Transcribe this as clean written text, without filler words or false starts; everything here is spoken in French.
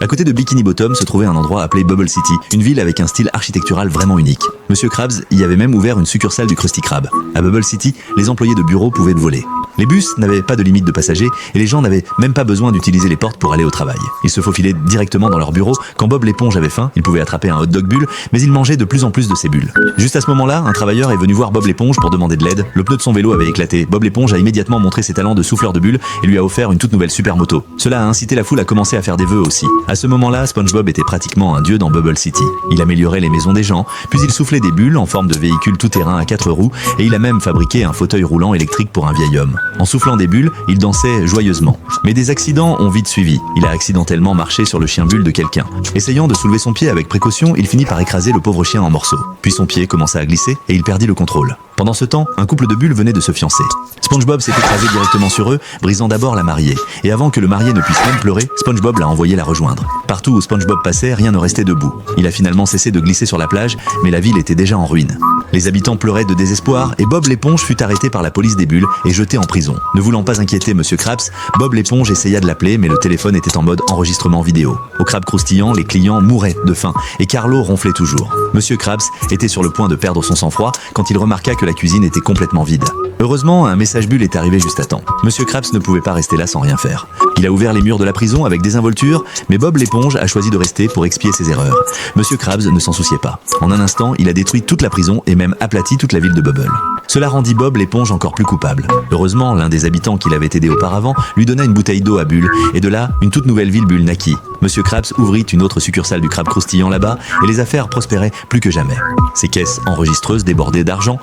À côté de Bikini Bottom se trouvait un endroit appelé Bubble City, une ville avec un style architectural vraiment unique. Monsieur Krabs y avait même ouvert une succursale du Krusty Krab. À Bubble City, les employés de bureau pouvaient voler. Les bus n'avaient pas de limite de passagers et les gens n'avaient même pas besoin d'utiliser les portes pour aller au travail. Ils se faufilaient directement dans leur bureau. Quand Bob l'éponge avait faim, il pouvait attraper un hot dog bulle, mais il mangeait de plus en plus de ces bulles. Juste à ce moment-là, un travailleur est venu voir Bob l'éponge pour demander de l'aide. Le pneu de son vélo avait éclaté. Bob l'éponge a immédiatement montré ses talents de souffleur de bulles et lui a offert une toute nouvelle super moto. Cela a incité la foule à commencer à faire des vœux aussi. À ce moment-là, SpongeBob était pratiquement un dieu dans Bubble City. Il améliorait les maisons des gens, puis il soufflait des bulles en forme de véhicule tout-terrain à 4 roues et il a même fabriqué un fauteuil roulant électrique pour un vieil homme. En soufflant des bulles, il dansait joyeusement. Mais des accidents ont vite suivi. Il a accidentellement marché sur le chien bulle de quelqu'un. Essayant de soulever son pied avec précaution, il finit par écraser le pauvre chien en morceaux. Puis son pied commença à glisser et il perdit le contrôle. Pendant ce temps, un couple de bulles venait de se fiancer. SpongeBob s'est écrasé directement sur eux, brisant d'abord la mariée. Et avant que le marié ne puisse même pleurer, SpongeBob l'a envoyé la rejoindre. Partout où SpongeBob passait, rien ne restait debout. Il a finalement cessé de glisser sur la plage, mais la ville était déjà en ruine. Les habitants pleuraient de désespoir et Bob l'éponge fut arrêté par la police des bulles et jeté en prison. Ne voulant pas inquiéter Monsieur Krabs, Bob l'éponge essaya de l'appeler mais le téléphone était en mode enregistrement vidéo. Au crabe croustillant, les clients mouraient de faim et Carlo ronflait toujours. Monsieur Krabs était sur le point de perdre son sang-froid quand il remarqua que la cuisine était complètement vide. Heureusement, un message bulle est arrivé juste à temps. Monsieur Krabs ne pouvait pas rester là sans rien faire. Il a ouvert les murs de la prison avec désinvolture, mais Bob l'éponge a choisi de rester pour expier ses erreurs. Monsieur Krabs ne s'en souciait pas. En un instant, il a détruit toute la prison et même aplati toute la ville de Bubble. Cela rendit Bob l'éponge encore plus coupable. Heureusement, l'un des habitants qui l'avait aidé auparavant lui donna une bouteille d'eau à bulles, et de là, une toute nouvelle ville bulle naquit. Monsieur Krabs ouvrit une autre succursale du crabe croustillant là-bas, et les affaires prospéraient plus que jamais. Ses caisses enregistreuses débordaient d'argent.